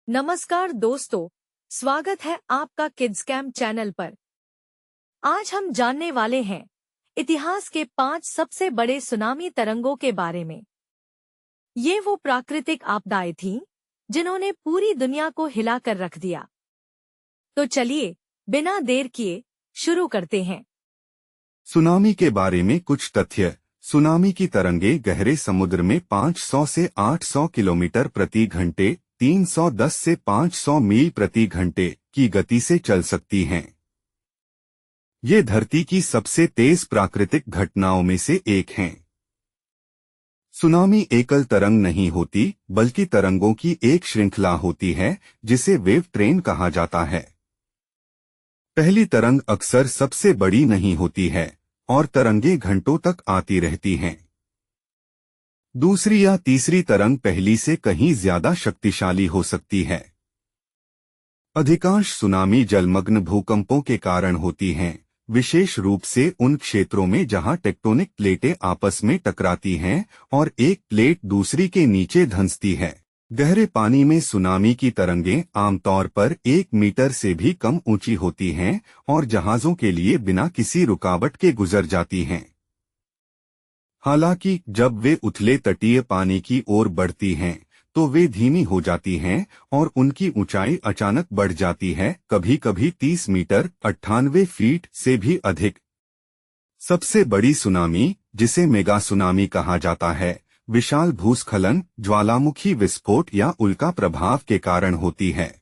नमस्कार दोस्तों, स्वागत है आपका किड्स कैम्प चैनल पर। आज हम जानने वाले हैं इतिहास के 5 सबसे बड़े सुनामी तरंगों के बारे में। ये वो प्राकृतिक आपदाएं थीं जिन्होंने पूरी दुनिया को हिला कर रख दिया। तो चलिए बिना देर किए शुरू करते हैं। सुनामी के बारे में कुछ तथ्य। सुनामी की तरंगे गहरे समुद्र में 500 से 800 किलोमीटर प्रति घंटे 310 से 500 मील प्रति घंटे की गति से चल सकती हैं। ये धरती की सबसे तेज प्राकृतिक घटनाओं में से एक हैं। सुनामी एकल तरंग नहीं होती, बल्कि तरंगों की एक श्रृंखला होती है, जिसे वेव ट्रेन कहा जाता है। पहली तरंग अक्सर सबसे बड़ी नहीं होती है और तरंगे घंटों तक आती रहती हैं। दूसरी या तीसरी तरंग पहली से कहीं ज्यादा शक्तिशाली हो सकती है। अधिकांश सुनामी जलमग्न भूकंपों के कारण होती हैं, विशेष रूप से उन क्षेत्रों में जहां टेक्टोनिक प्लेटें आपस में टकराती हैं और एक प्लेट दूसरी के नीचे धंसती है। गहरे पानी में सुनामी की तरंगें आमतौर पर 1 मीटर से भी कम ऊंची होती हैं और जहाजों के लिए बिना किसी रुकावट के गुजर जाती हैं। हालांकि जब वे उथले तटीय पानी की ओर बढ़ती हैं, तो वे धीमी हो जाती हैं और उनकी ऊंचाई अचानक बढ़ जाती है, कभी कभी 30 मीटर 98 फीट से भी अधिक। सबसे बड़ी सुनामी, जिसे मेगा सुनामी कहा जाता है, विशाल भूस्खलन, ज्वालामुखी विस्फोट या उल्का प्रभाव के कारण होती है।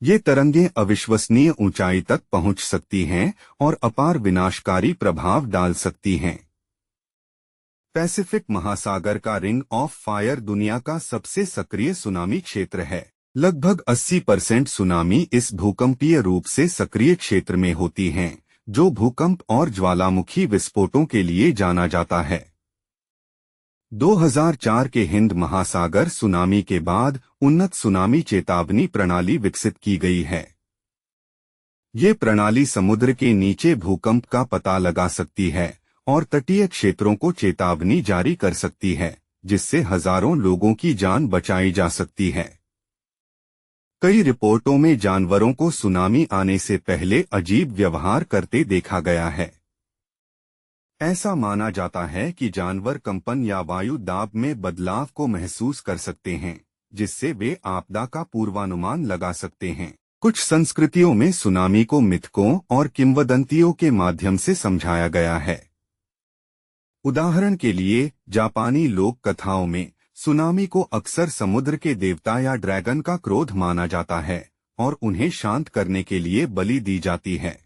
ये तरंगें अविश्वसनीय ऊंचाई तक पहुंच सकती हैं और अपार विनाशकारी प्रभाव डाल सकती हैं। पैसिफिक महासागर का रिंग ऑफ फायर दुनिया का सबसे सक्रिय सुनामी क्षेत्र है। लगभग 80% सुनामी इस भूकंपीय रूप से सक्रिय क्षेत्र में होती हैं, जो भूकंप और ज्वालामुखी विस्फोटों के लिए जाना जाता है। 2004 के हिंद महासागर सुनामी के बाद उन्नत सुनामी चेतावनी प्रणाली विकसित की गई है। ये प्रणाली समुद्र के नीचे भूकंप का पता लगा सकती है और तटीय क्षेत्रों को चेतावनी जारी कर सकती है, जिससे हजारों लोगों की जान बचाई जा सकती है। कई रिपोर्टों में जानवरों को सुनामी आने से पहले अजीब व्यवहार करते देखा गया है। ऐसा माना जाता है कि जानवर कंपन या वायु दाब में बदलाव को महसूस कर सकते हैं, जिससे वे आपदा का पूर्वानुमान लगा सकते हैं। कुछ संस्कृतियों में सुनामी को मिथकों और किंवदंतियों के माध्यम से समझाया गया है। उदाहरण के लिए, जापानी लोक कथाओं में सुनामी को अक्सर समुद्र के देवता या ड्रैगन का क्रोध माना जाता है और उन्हें शांत करने के लिए बलि दी जाती है।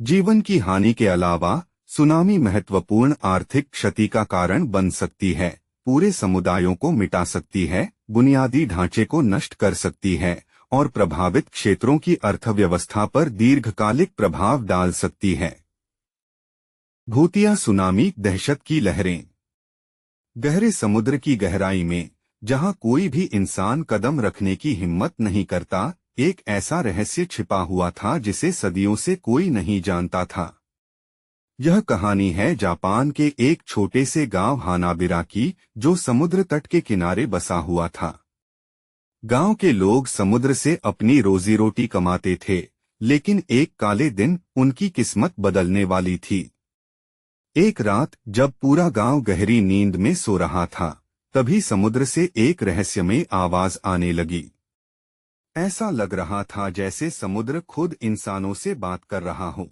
जीवन की हानि के अलावा सुनामी महत्वपूर्ण आर्थिक क्षति का कारण बन सकती है, पूरे समुदायों को मिटा सकती है, बुनियादी ढांचे को नष्ट कर सकती है और प्रभावित क्षेत्रों की अर्थव्यवस्था पर दीर्घकालिक प्रभाव डाल सकती है। भूतिया सुनामी दहशत की लहरें। गहरे समुद्र की गहराई में, जहां कोई भी इंसान कदम रखने की हिम्मत नहीं करता, एक ऐसा रहस्य छिपा हुआ था जिसे सदियों से कोई नहीं जानता था। यह कहानी है जापान के एक छोटे से गांव हानाबिरा की, जो समुद्र तट के किनारे बसा हुआ था। गांव के लोग समुद्र से अपनी रोजी रोटी कमाते थे, लेकिन एक काले दिन उनकी किस्मत बदलने वाली थी। एक रात जब पूरा गांव गहरी नींद में सो रहा था, तभी समुद्र से एक रहस्यमय आवाज आने लगी। ऐसा लग रहा था जैसे समुद्र खुद इंसानों से बात कर रहा हो।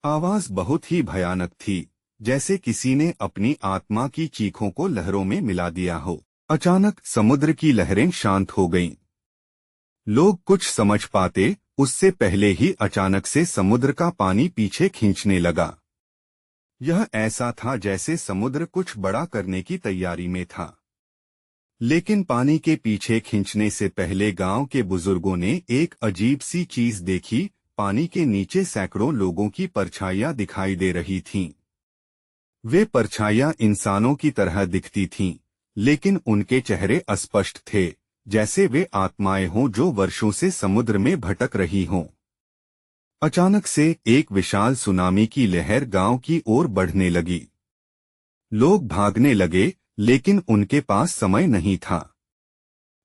आवाज बहुत ही भयानक थी, जैसे किसी ने अपनी आत्मा की चीखों को लहरों में मिला दिया हो। अचानक समुद्र की लहरें शांत हो गईं। लोग कुछ समझ पाते उससे पहले ही अचानक से समुद्र का पानी पीछे खींचने लगा। यह ऐसा था जैसे समुद्र कुछ बड़ा करने की तैयारी में था। लेकिन पानी के पीछे खींचने से पहले गांव के बुजुर्गों ने एक अजीब सी चीज देखी। पानी के नीचे सैकड़ों लोगों की परछाइयां दिखाई दे रही थीं। वे परछाइयां इंसानों की तरह दिखती थीं, लेकिन उनके चेहरे अस्पष्ट थे, जैसे वे आत्माएं हों जो वर्षों से समुद्र में भटक रही हों। अचानक से एक विशाल सुनामी की लहर गांव की ओर बढ़ने लगी। लोग भागने लगे, लेकिन उनके पास समय नहीं था।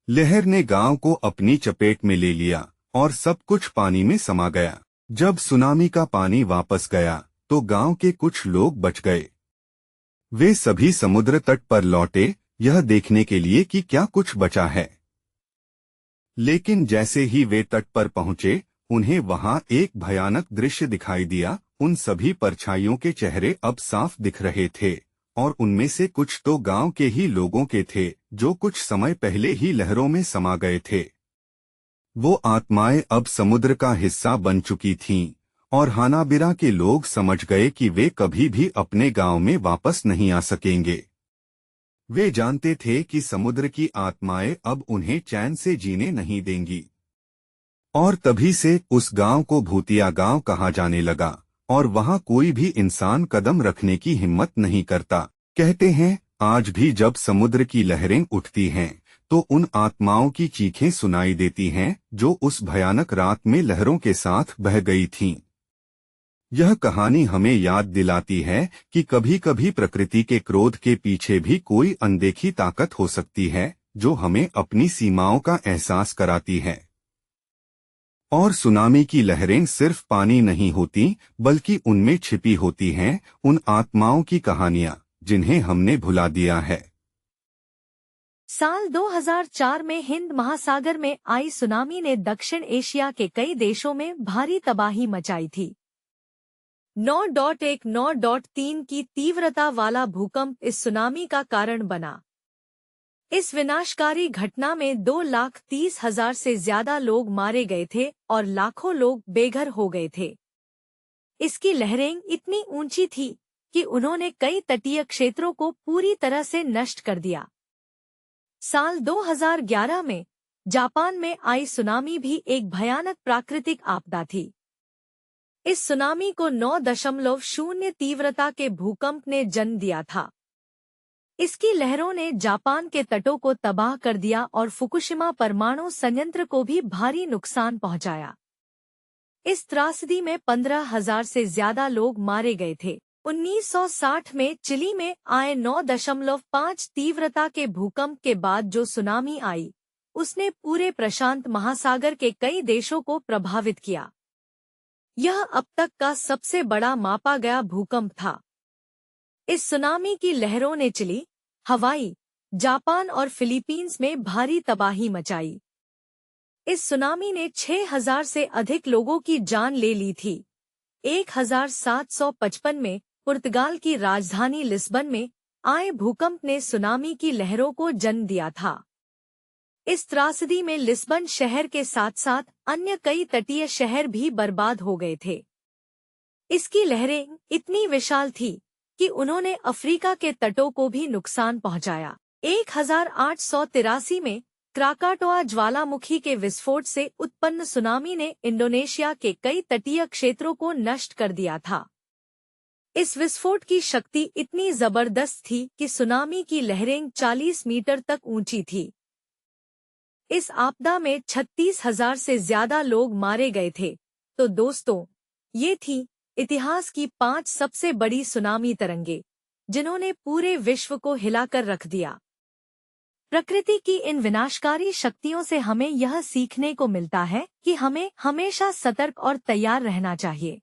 लहर ने गांव को अपनी चपेट में ले लिया और सब कुछ पानी में समा गया। जब सुनामी का पानी वापस गया तो गांव के कुछ लोग बच गए। वे सभी समुद्र तट पर लौटे, यह देखने के लिए कि क्या कुछ बचा है। लेकिन जैसे ही वे तट पर पहुंचे, उन्हें वहां एक भयानक दृश्य दिखाई दिया। उन सभी परछाइयों के चेहरे अब साफ दिख रहे थे और उनमें से कुछ तो गांव के ही लोगों के थे जो कुछ समय पहले ही लहरों में समा गए थे। वो आत्माएं अब समुद्र का हिस्सा बन चुकी थीं और हानाबिरा के लोग समझ गए कि वे कभी भी अपने गांव में वापस नहीं आ सकेंगे। वे जानते थे कि समुद्र की आत्माएं अब उन्हें चैन से जीने नहीं देंगी। और तभी से उस गांव को भूतिया गांव कहा जाने लगा और वहां कोई भी इंसान कदम रखने की हिम्मत नहीं करता। कहते हैं आज भी जब समुद्र की लहरें उठती हैं तो उन आत्माओं की चीखें सुनाई देती हैं जो उस भयानक रात में लहरों के साथ बह गई थीं। यह कहानी हमें याद दिलाती है कि कभी कभी प्रकृति के क्रोध के पीछे भी कोई अनदेखी ताकत हो सकती है जो हमें अपनी सीमाओं का एहसास कराती है। और सुनामी की लहरें सिर्फ पानी नहीं होती बल्कि उनमें छिपी होती हैं उन आत्माओं की कहानियां जिन्हें हमने भुला दिया है। साल 2004 में हिंद महासागर में आई सुनामी ने दक्षिण एशिया के कई देशों में भारी तबाही मचाई थी। 9.1-9.3 की तीव्रता वाला भूकंप इस सुनामी का कारण बना। इस विनाशकारी घटना में 2,30,000 से ज्यादा लोग मारे गए थे और लाखों लोग बेघर हो गए थे। इसकी लहरें इतनी ऊंची थी कि उन्होंने कई तटीय क्षेत्रों को पूरी तरह से नष्ट कर दिया। साल 2011 में जापान में आई सुनामी भी एक भयानक प्राकृतिक आपदा थी। इस सुनामी को 9.0 तीव्रता के भूकंप ने जन्म दिया था। इसकी लहरों ने जापान के तटों को तबाह कर दिया और फुकुशिमा परमाणु संयंत्र को भी भारी नुकसान पहुंचाया। इस त्रासदी में 15,000 से ज्यादा लोग मारे गए थे। 1960 में चिली में आए 9.5 तीव्रता के भूकंप के बाद जो सुनामी आई, उसने पूरे प्रशांत महासागर के कई देशों को प्रभावित किया। यह अब तक का सबसे बड़ा मापा गया भूकंप था। इस सुनामी की लहरों ने चिली, हवाई, जापान और फिलीपींस में भारी तबाही मचाई। इस सुनामी ने 6,000 से अधिक लोगों की जान ले ली थी। 1755 में पुर्तगाल की राजधानी लिस्बन में आए भूकंप ने सुनामी की लहरों को जन्म दिया था। इस त्रासदी में लिस्बन शहर के साथ साथ अन्य कई तटीय शहर भी बर्बाद हो गए थे। इसकी लहरें इतनी विशाल थी कि उन्होंने अफ्रीका के तटों को भी नुकसान पहुंचाया। 1883 में क्राकाटोआ ज्वालामुखी के विस्फोट से उत्पन्न सुनामी ने इंडोनेशिया के कई तटीय क्षेत्रों को नष्ट कर दिया था। इस विस्फोट की शक्ति इतनी जबरदस्त थी कि सुनामी की लहरें 40 मीटर तक ऊंची थी। इस आपदा में 36,000 से ज्यादा लोग मारे गए थे। तो दोस्तों, ये थी इतिहास की 5 सबसे बड़ी सुनामी तरंगे जिन्होंने पूरे विश्व को हिलाकर रख दिया। प्रकृति की इन विनाशकारी शक्तियों से हमें यह सीखने को मिलता है कि हमें हमेशा सतर्क और तैयार रहना चाहिए।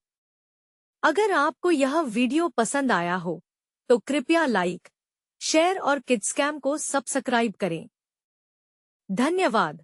अगर आपको यह वीडियो पसंद आया हो तो कृपया लाइक, शेयर और किड्सकैम को सब्सक्राइब करें। धन्यवाद।